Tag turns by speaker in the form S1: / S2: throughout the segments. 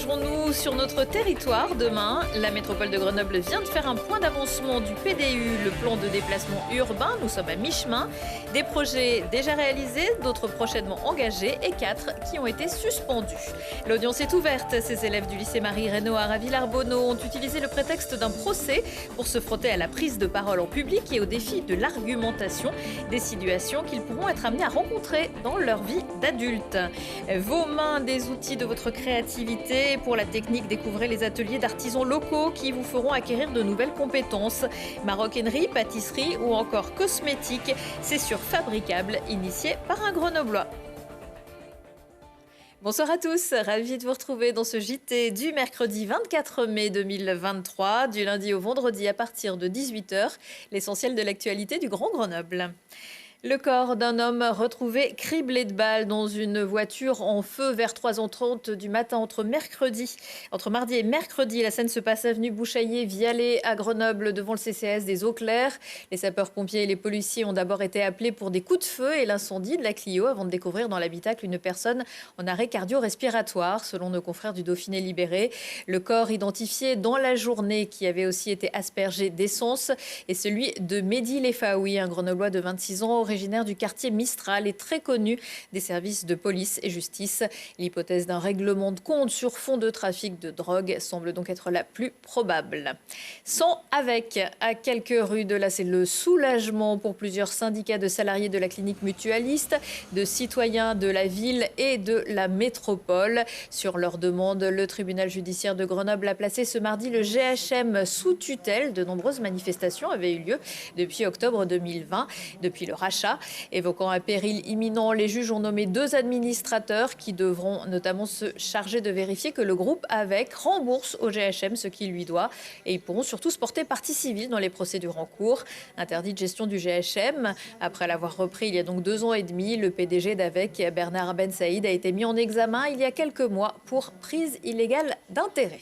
S1: engagerons-nous sur notre territoire demain? La métropole de Grenoble vient de faire un point d'avancement du PDU, le plan de déplacement urbain. Nous sommes à mi-chemin. Des projets déjà réalisés, d'autres prochainement engagés et 4 qui ont été suspendus. L'audience est ouverte. Ces élèves du lycée Marie-Renoir à Villars-Bonneau ont utilisé le prétexte d'un procès pour se frotter à la prise de parole en public et au défi de l'argumentation, des situations qu'ils pourront être amenés à rencontrer dans leur vie d'adulte. Vos mains, des outils de votre créativité. Pour la technique, découvrez les ateliers d'artisans locaux qui vous feront acquérir de nouvelles compétences. Maroquinerie, pâtisserie ou encore cosmétique, c'est sur Fabricable, initié par un Grenoblois. Bonsoir à tous, ravi de vous retrouver dans ce JT du mercredi 24 mai 2023, du lundi au vendredi à partir de 18h, l'essentiel de l'actualité du Grand Grenoble. Le corps d'un homme retrouvé criblé de balles dans une voiture en feu vers 3h30 du matin entre mardi et mercredi. La scène se passe avenue Bouchaillé-Vialet à Grenoble devant le CCAS des Eaux Claires. Les sapeurs-pompiers et les policiers ont d'abord été appelés pour des coups de feu et l'incendie de la Clio avant de découvrir dans l'habitacle une personne en arrêt cardio-respiratoire, selon nos confrères du Dauphiné Libéré. Le corps identifié dans la journée qui avait aussi été aspergé d'essence est celui de Mehdi Lefaoui, un Grenoblois de 26 ans, originaire du quartier Mistral et très connu des services de police et justice. L'hypothèse d'un règlement de compte sur fond de trafic de drogue semble donc être la plus probable. Sans avec, à quelques rues de là, c'est le soulagement pour plusieurs syndicats de salariés de la clinique mutualiste, de citoyens de la ville et de la métropole. Sur leur demande, le tribunal judiciaire de Grenoble a placé ce mardi le GHM sous tutelle. De nombreuses manifestations avaient eu lieu depuis octobre 2020, depuis le rachat. Évoquant un péril imminent, les juges ont nommé 2 administrateurs qui devront notamment se charger de vérifier que le groupe AVEC rembourse au GHM ce qu'il lui doit. Et ils pourront surtout se porter partie civile dans les procédures en cours. Interdit de gestion du GHM. Après l'avoir repris il y a donc 2 ans et demi, le PDG d'AVEC, Bernard Ben Saïd, a été mis en examen il y a quelques mois pour prise illégale d'intérêt.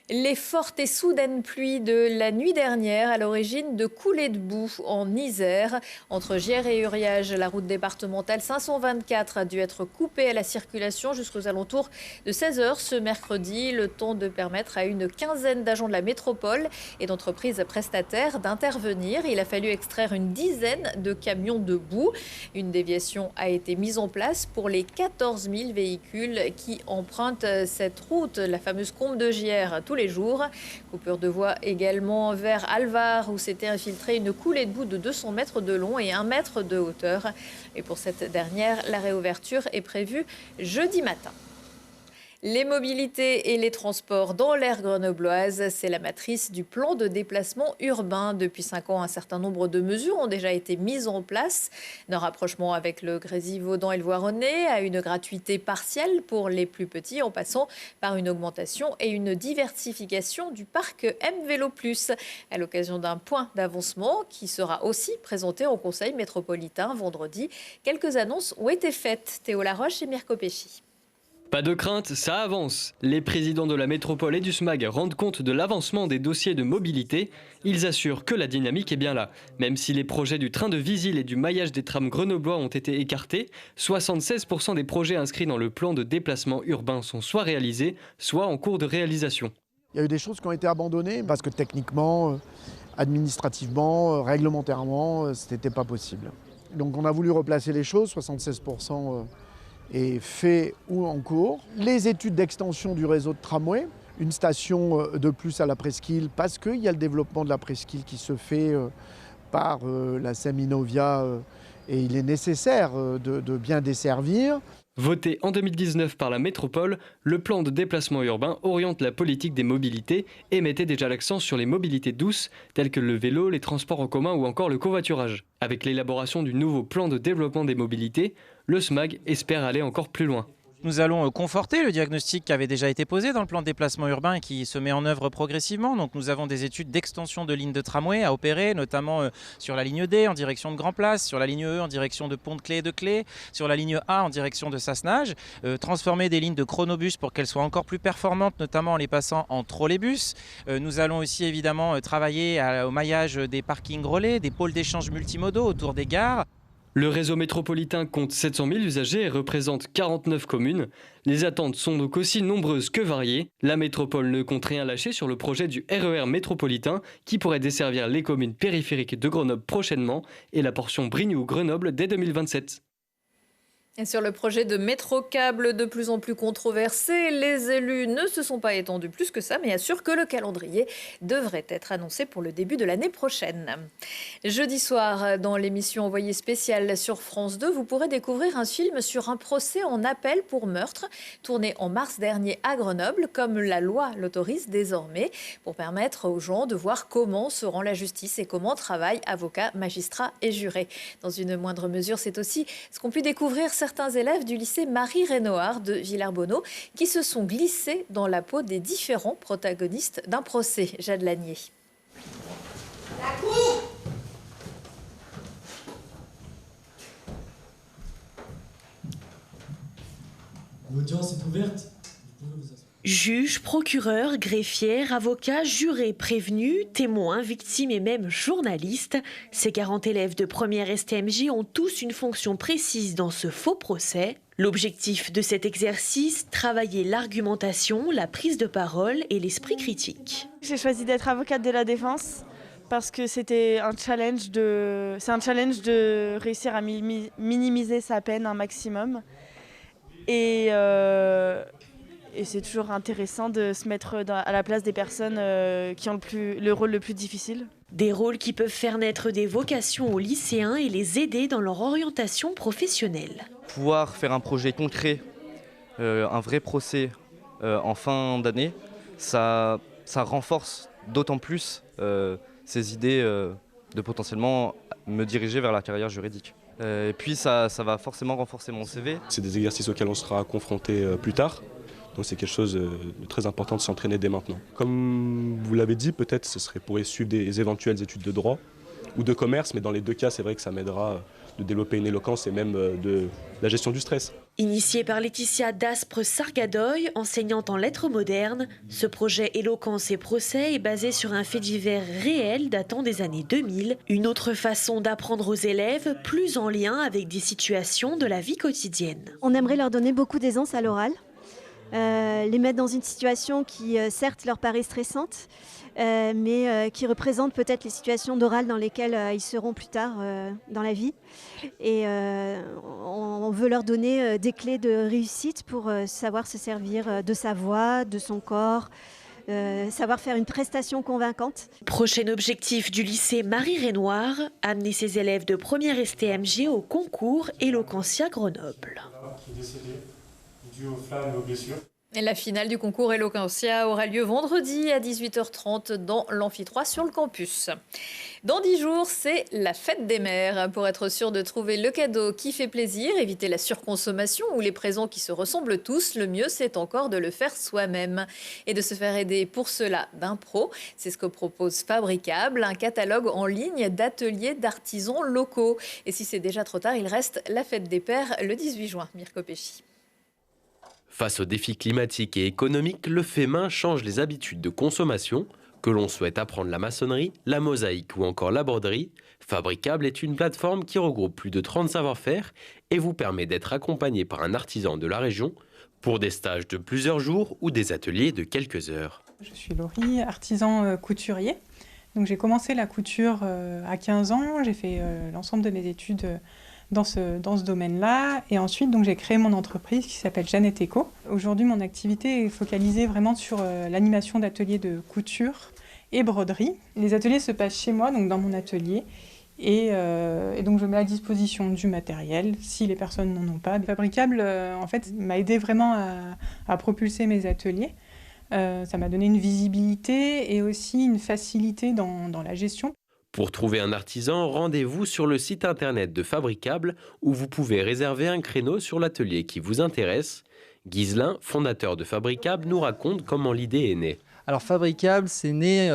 S1: Les fortes et soudaines pluies de la nuit dernière à l'origine de coulées de boue en Isère. Entre Gières et Uriage, la route départementale 524 a dû être coupée à la circulation jusqu'aux alentours de 16h ce mercredi. Le temps de permettre à une quinzaine d'agents de la métropole et d'entreprises prestataires d'intervenir. Il a fallu extraire une dizaine de camions de boue. Une déviation a été mise en place pour les 14 000 véhicules qui empruntent cette route, la fameuse Combe de Gières, tous les jours. Coupure de voie également vers Alvar où s'était infiltrée une coulée de boue de 200 mètres de long et 1 mètre de hauteur. Et pour cette dernière, la réouverture est prévue jeudi matin. Les mobilités et les transports dans l'aire grenobloise, c'est la matrice du plan de déplacement urbain. Depuis 5 ans, un certain nombre de mesures ont déjà été mises en place. D'un rapprochement avec le Grésivaudan et le Voironnais à une gratuité partielle pour les plus petits, en passant par une augmentation et une diversification du parc M-Vélo+. À l'occasion d'un point d'avancement qui sera aussi présenté au Conseil métropolitain vendredi. Quelques annonces ont été faites. Théo Laroche et Mirko Pesci.
S2: Pas de crainte, ça avance. Les présidents de la métropole et du SMAG rendent compte de l'avancement des dossiers de mobilité. Ils assurent que la dynamique est bien là. Même si les projets du train de Visil et du maillage des trams grenoblois ont été écartés, 76% des projets inscrits dans le plan de déplacement urbain sont soit réalisés, soit en cours de réalisation.
S3: Il y a eu des choses qui ont été abandonnées parce que techniquement, administrativement, réglementairement, ce n'était pas possible. Donc on a voulu replacer les choses, 76% est fait ou en cours. Les études d'extension du réseau de tramway, une station de plus à la presqu'île parce qu'il y a le développement de la presqu'île qui se fait par la Seminovia et il est nécessaire de bien desservir.
S2: Voté en 2019 par la métropole, le plan de déplacement urbain oriente la politique des mobilités et mettait déjà l'accent sur les mobilités douces telles que le vélo, les transports en commun ou encore le covoiturage. Avec l'élaboration du nouveau plan de développement des mobilités, le SMAG espère aller encore plus loin.
S4: Nous allons conforter le diagnostic qui avait déjà été posé dans le plan de déplacement urbain et qui se met en œuvre progressivement. Donc nous avons des études d'extension de lignes de tramway à opérer, notamment sur la ligne D en direction de Grand Place, sur la ligne E en direction de Pont-de-Clé et de Clé, sur la ligne A en direction de Sassenage, transformer des lignes de chronobus pour qu'elles soient encore plus performantes, notamment en les passant en trolleybus. Nous allons aussi évidemment travailler au maillage des parkings relais, des pôles d'échange multimodaux autour des gares.
S2: Le réseau métropolitain compte 700 000 usagers et représente 49 communes. Les attentes sont donc aussi nombreuses que variées. La métropole ne compte rien lâcher sur le projet du RER métropolitain qui pourrait desservir les communes périphériques de Grenoble prochainement et la portion Brignoux-Grenoble dès 2027.
S1: Et sur le projet de métro câble de plus en plus controversé, les élus ne se sont pas étendus plus que ça, mais assurent que le calendrier devrait être annoncé pour le début de l'année prochaine. Jeudi soir, dans l'émission Envoyé spécial sur France 2, vous pourrez découvrir un film sur un procès en appel pour meurtre, tourné en mars dernier à Grenoble, comme la loi l'autorise désormais, pour permettre aux gens de voir comment se rend la justice et comment travaillent avocats, magistrats et jurés. Dans une moindre mesure, c'est aussi ce qu'ont pu découvrir certains élèves du lycée Marie-Renoir de Villers-Bonneau qui se sont glissés dans la peau des différents protagonistes d'un procès. Jade Lanier.
S5: La cour!
S6: L'audience est ouverte. Vous pouvez vous asseoir.
S7: Juges, procureurs, greffiers, avocats, jurés, prévenus, témoins, victimes et même journalistes, ces 40 élèves de première STMG ont tous une fonction précise dans ce faux procès. L'objectif de cet exercice, travailler l'argumentation, la prise de parole et l'esprit critique.
S8: J'ai choisi d'être avocate de la défense parce que c'est un challenge de réussir à minimiser sa peine un maximum. Et c'est toujours intéressant de se mettre à la place des personnes qui ont le rôle le plus difficile.
S7: Des rôles qui peuvent faire naître des vocations aux lycéens et les aider dans leur orientation professionnelle.
S9: Pouvoir faire un projet concret, un vrai procès en fin d'année, ça renforce d'autant plus ces idées de potentiellement me diriger vers la carrière juridique. Et puis ça va forcément renforcer mon CV.
S10: C'est des exercices auxquels on sera confronté plus tard. Donc c'est quelque chose de très important de s'entraîner dès maintenant. Comme vous l'avez dit, peut-être ce serait pour suivre des éventuelles études de droit ou de commerce, mais dans les deux cas, c'est vrai que ça m'aidera de développer une éloquence et même de la gestion du stress.
S7: Initié par Laetitia Daspre-Sargadoy, enseignante en lettres modernes, ce projet Éloquence et procès est basé sur un fait divers réel datant des années 2000, une autre façon d'apprendre aux élèves plus en lien avec des situations de la vie quotidienne.
S11: On aimerait leur donner beaucoup d'aisance à l'oral, les mettre dans une situation qui certes leur paraît stressante, mais qui représente peut-être les situations d'oral dans lesquelles ils seront plus tard dans la vie. Et on veut leur donner des clés de réussite pour savoir se servir de sa voix, de son corps, savoir faire une prestation convaincante.
S7: Prochain objectif du lycée Marie-Renoir, amener ses élèves de première STMG au concours Eloquentia Grenoble.
S6: Qui est décédé dû aux flammes et aux blessures.
S1: Et la finale du concours Eloquentia aura lieu vendredi à 18h30 dans l'Amphi 3 sur le campus. Dans 10 jours, c'est la fête des mères. Pour être sûr de trouver le cadeau qui fait plaisir, éviter la surconsommation ou les présents qui se ressemblent tous, le mieux c'est encore de le faire soi-même. Et de se faire aider pour cela d'un pro. C'est ce que propose Fabricable, un catalogue en ligne d'ateliers d'artisans locaux. Et si c'est déjà trop tard, il reste la fête des pères le 18 juin. Mirko Pesci.
S12: Face aux défis climatiques et économiques, le fait main change les habitudes de consommation. Que l'on souhaite apprendre la maçonnerie, la mosaïque ou encore la broderie, Fabricable est une plateforme qui regroupe plus de 30 savoir-faire et vous permet d'être accompagné par un artisan de la région pour des stages de plusieurs jours ou des ateliers de quelques heures.
S13: Je suis Laurie, artisan couturier. Donc j'ai commencé la couture à 15 ans, j'ai fait l'ensemble de mes études dans ce domaine-là. Et ensuite, donc, j'ai créé mon entreprise qui s'appelle Jeannette Eco. Aujourd'hui, mon activité est focalisée vraiment sur l'animation d'ateliers de couture et broderie. Les ateliers se passent chez moi, donc dans mon atelier. Et donc, je mets à disposition du matériel si les personnes n'en ont pas. Fabricable, en fait, m'a aidé vraiment à propulser mes ateliers. Ça m'a donné une visibilité et aussi une facilité dans la gestion.
S12: Pour trouver un artisan, rendez-vous sur le site internet de Fabricable où vous pouvez réserver un créneau sur l'atelier qui vous intéresse. Ghislain, fondateur de Fabricable, nous raconte comment l'idée est née.
S14: Alors Fabricable, c'est né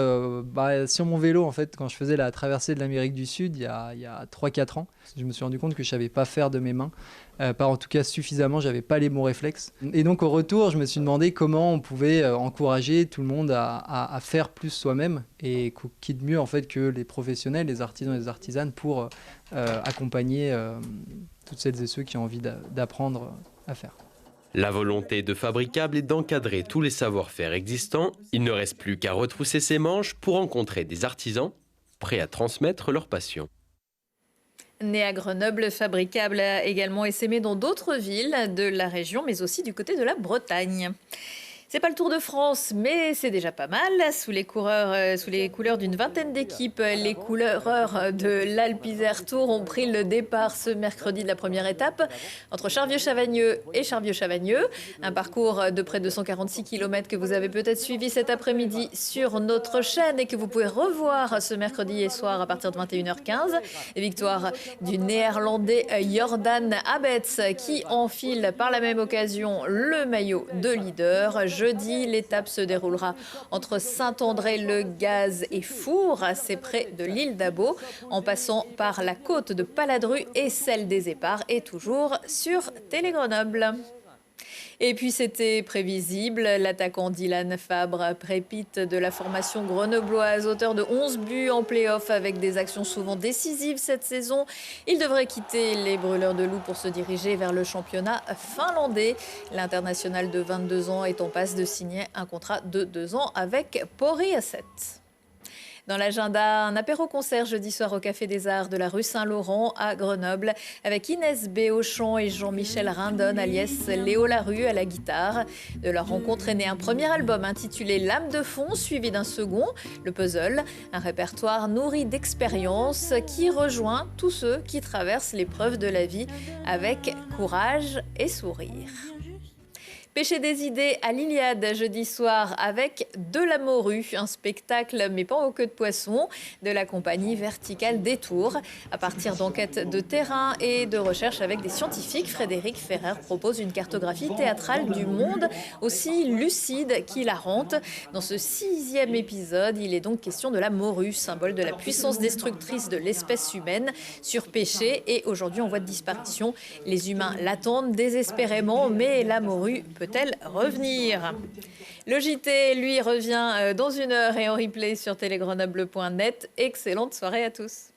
S14: sur mon vélo en fait quand je faisais la traversée de l'Amérique du Sud il y a 3-4 ans. Je me suis rendu compte que je savais pas faire de mes mains, pas en tout cas suffisamment, j'avais pas les bons réflexes. Et donc au retour, je me suis demandé comment on pouvait encourager tout le monde à faire plus soi-même et qui de mieux en fait que les professionnels, les artisans et les artisanes pour accompagner toutes celles et ceux qui ont envie d'apprendre à faire.
S12: La volonté de Fabricable est d'encadrer tous les savoir-faire existants. Il ne reste plus qu'à retrousser ses manches pour rencontrer des artisans prêts à transmettre leur passion.
S1: Né à Grenoble, Fabricable a également essaimé dans d'autres villes de la région, mais aussi du côté de la Bretagne. C'est pas le Tour de France, mais c'est déjà pas mal. Sous les couleurs d'une vingtaine d'équipes, les coureurs de l'Alpe Isère Tour ont pris le départ ce mercredi de la première étape entre Charvieux-Chavagneux et Charvieux-Chavagneux. Un parcours de près de 146 km que vous avez peut-être suivi cet après-midi sur notre chaîne et que vous pouvez revoir ce mercredi et soir à partir de 21h15. Victoire du Néerlandais Jordan Abetz qui enfile par la même occasion le maillot de leader. Jeudi, l'étape se déroulera entre Saint-André-le-Gaz et Four, assez près de l'île d'Abo, en passant par la côte de Paladru et celle des Éparres, et toujours sur Télé-Grenoble. Et puis c'était prévisible, l'attaquant Dylan Fabre prépite de la formation grenobloise, auteur de 11 buts en play-off avec des actions souvent décisives cette saison. Il devrait quitter les Brûleurs de Loup pour se diriger vers le championnat finlandais. L'international de 22 ans est en passe de signer un contrat de 2 ans avec Pori Asset. Dans l'agenda, un apéro-concert jeudi soir au Café des Arts de la rue Saint-Laurent à Grenoble avec Inès B. au chant et Jean-Michel Rindon alias Léo Larue à la guitare. De leur rencontre est né un premier album intitulé Lame de fond, suivi d'un second, Le Puzzle, un répertoire nourri d'expériences qui rejoint tous ceux qui traversent l'épreuve de la vie avec courage et sourire. Pêcher des idées à l'Iliade jeudi soir avec De la morue, un spectacle mais pas aux queues de poisson de la compagnie Verticale Détour. À partir d'enquêtes de terrain et de recherches avec des scientifiques, Frédéric Ferrer propose une cartographie théâtrale du monde aussi lucide qu'hilarante. Dans ce 6e épisode, il est donc question de la morue, symbole de la puissance destructrice de l'espèce humaine, surpêchée et aujourd'hui en voie de disparition. Les humains l'attendent désespérément, mais la morue peut-elle revenir? Le JT, lui, revient dans 1 heure et en replay sur télégrenoble.net. Excellente soirée à tous.